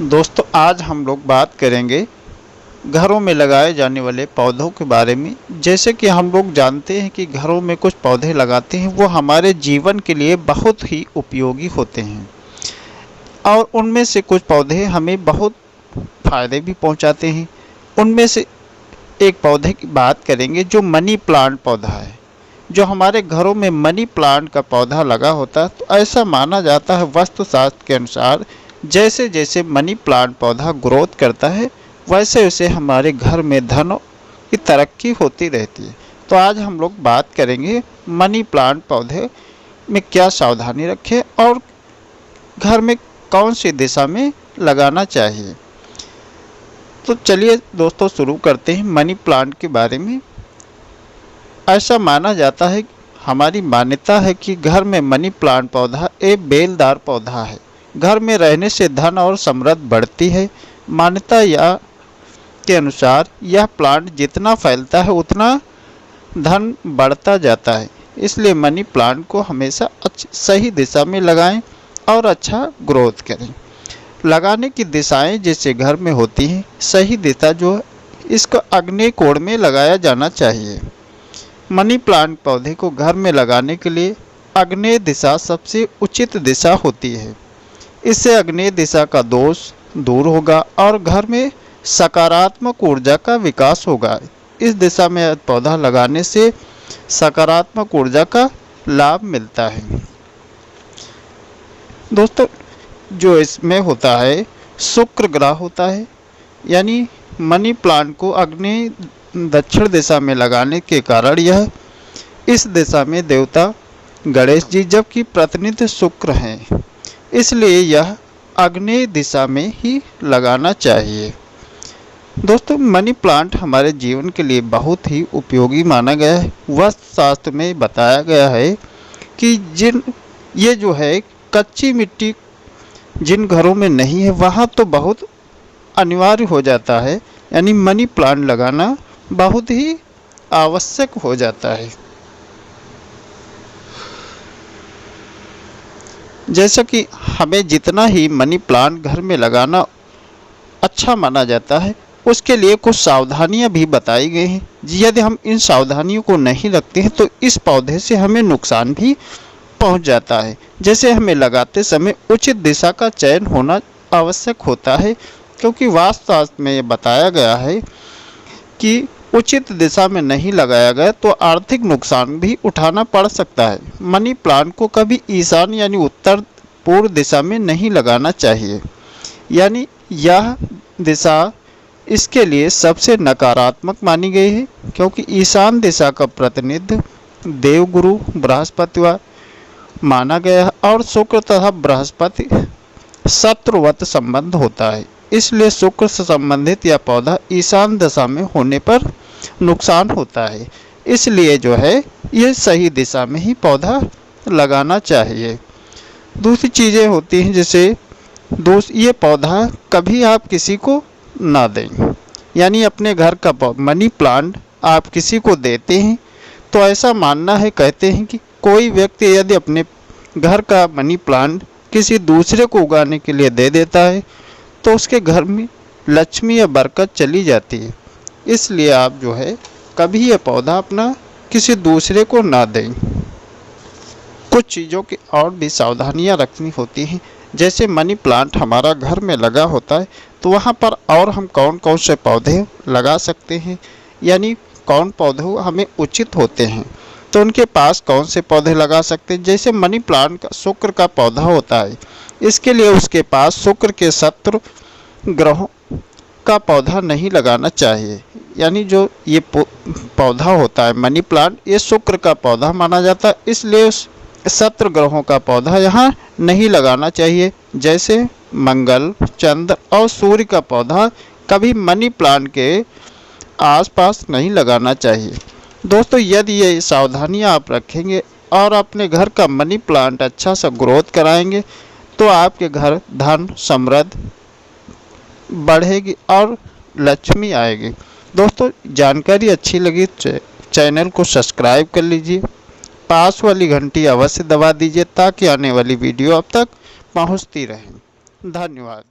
दोस्तों आज हम लोग बात करेंगे घरों में लगाए जाने वाले पौधों के बारे में। जैसे कि हम लोग जानते हैं कि घरों में कुछ पौधे लगाते हैं वो हमारे जीवन के लिए बहुत ही उपयोगी होते हैं और उनमें से कुछ पौधे हमें बहुत फ़ायदे भी पहुंचाते हैं। उनमें से एक पौधे की बात करेंगे जो मनी प्लांट पौधा है। जो हमारे घरों में मनी प्लांट का पौधा लगा होता है तो ऐसा माना जाता है वास्तुशास्त्र के अनुसार जैसे जैसे मनी प्लांट पौधा ग्रोथ करता है वैसे वैसे हमारे घर में धन की तरक्की होती रहती है। तो आज हम लोग बात करेंगे मनी प्लांट पौधे में क्या सावधानी रखें और घर में कौन सी दिशा में लगाना चाहिए। तो चलिए दोस्तों शुरू करते हैं मनी प्लांट के बारे में। ऐसा माना जाता है, हमारी मान्यता है कि घर में मनी प्लांट पौधा एक बेलदार पौधा है। घर में रहने से धन और समृद्धि बढ़ती है। मान्यता के अनुसार यह प्लांट जितना फैलता है उतना धन बढ़ता जाता है। इसलिए मनी प्लांट को हमेशा सही दिशा में लगाएं और अच्छा ग्रोथ करें। लगाने की दिशाएं जैसे घर में होती हैं, सही दिशा जो है इसको आग्नेय कोण में लगाया जाना चाहिए। मनी प्लांट पौधे को घर में लगाने के लिए आग्नेय दिशा सबसे उचित दिशा होती है। इससे आग्नेय दिशा का दोष दूर होगा और घर में सकारात्मक ऊर्जा का विकास होगा। इस दिशा में पौधा लगाने से सकारात्मक ऊर्जा का लाभ मिलता है। दोस्तों जो इसमें होता है शुक्र ग्रह होता है, यानी मनी प्लांट को आग्नेय दक्षिण दिशा में लगाने के कारण यह इस दिशा में देवता गणेश जी जबकि प्रतिनिधि शुक्र हैं, इसलिए यह आग्नेय दिशा में ही लगाना चाहिए। दोस्तों मनी प्लांट हमारे जीवन के लिए बहुत ही उपयोगी माना गया है। वास्तुशास्त्र में बताया गया है कि ये जो है कच्ची मिट्टी जिन घरों में नहीं है वहाँ तो बहुत अनिवार्य हो जाता है, यानी मनी प्लांट लगाना बहुत ही आवश्यक हो जाता है। जैसा कि हमें जितना ही मनी प्लांट घर में लगाना अच्छा माना जाता है उसके लिए कुछ सावधानियां भी बताई गई हैं। यदि हम इन सावधानियों को नहीं रखते हैं तो इस पौधे से हमें नुकसान भी पहुंच जाता है। जैसे हमें लगाते समय उचित दिशा का चयन होना आवश्यक होता है, क्योंकि वास्तुशास्त्र में ये बताया गया है कि उचित दिशा में नहीं लगाया गया तो आर्थिक नुकसान भी उठाना पड़ सकता है। मनी प्लांट को कभी ईशान यानी उत्तर पूर्व दिशा में नहीं लगाना चाहिए, यानी यह दिशा इसके लिए सबसे नकारात्मक मानी गई है, क्योंकि ईशान दिशा का प्रतिनिधि देवगुरु बृहस्पति माना गया है और शुक्र तथा बृहस्पति शत्रुवत संबंध होता है। इसलिए शुक्र से संबंधित यह पौधा ईशान दिशा में होने पर नुकसान होता है। इसलिए जो है ये सही दिशा में ही पौधा लगाना चाहिए। दूसरी चीज़ें होती हैं, जैसे ये पौधा कभी आप किसी को ना दें, यानी अपने घर का मनी प्लांट आप किसी को देते हैं तो ऐसा मानना है, कहते हैं कि कोई व्यक्ति यदि अपने घर का मनी प्लांट किसी दूसरे को उगाने के लिए दे देता है तो उसके घर में लक्ष्मी या बरकत चली जाती है। इसलिए आप जो है कभी यह पौधा अपना किसी दूसरे को ना दें। कुछ चीज़ों की और भी सावधानियां रखनी होती हैं। जैसे मनी प्लांट हमारा घर में लगा होता है तो वहाँ पर और हम कौन कौन से पौधे लगा सकते हैं, यानी कौन पौधे हमें उचित होते हैं, तो उनके पास कौन से पौधे लगा सकते हैं। जैसे मनी प्लांट का शुक्र का पौधा होता है, इसके लिए उसके पास शुक्र के शत्रु ग्रहों का पौधा नहीं लगाना चाहिए। यानी जो ये पौधा होता है मनी प्लांट, ये शुक्र का पौधा माना जाता है, इसलिए शत्रु ग्रहों का पौधा यहाँ नहीं लगाना चाहिए। जैसे मंगल, चंद्र और सूर्य का पौधा कभी मनी प्लांट के आसपास नहीं लगाना चाहिए। दोस्तों यदि ये सावधानियाँ आप रखेंगे और अपने घर का मनी प्लांट अच्छा सा ग्रोथ कराएंगे तो आपके घर धन समृद्धि बढ़ेगी और लक्ष्मी आएगी। दोस्तों जानकारी अच्छी लगी चैनल को सब्सक्राइब कर लीजिए, पास वाली घंटी अवश्य दबा दीजिए ताकि आने वाली वीडियो अब तक पहुंचती रहे। धन्यवाद।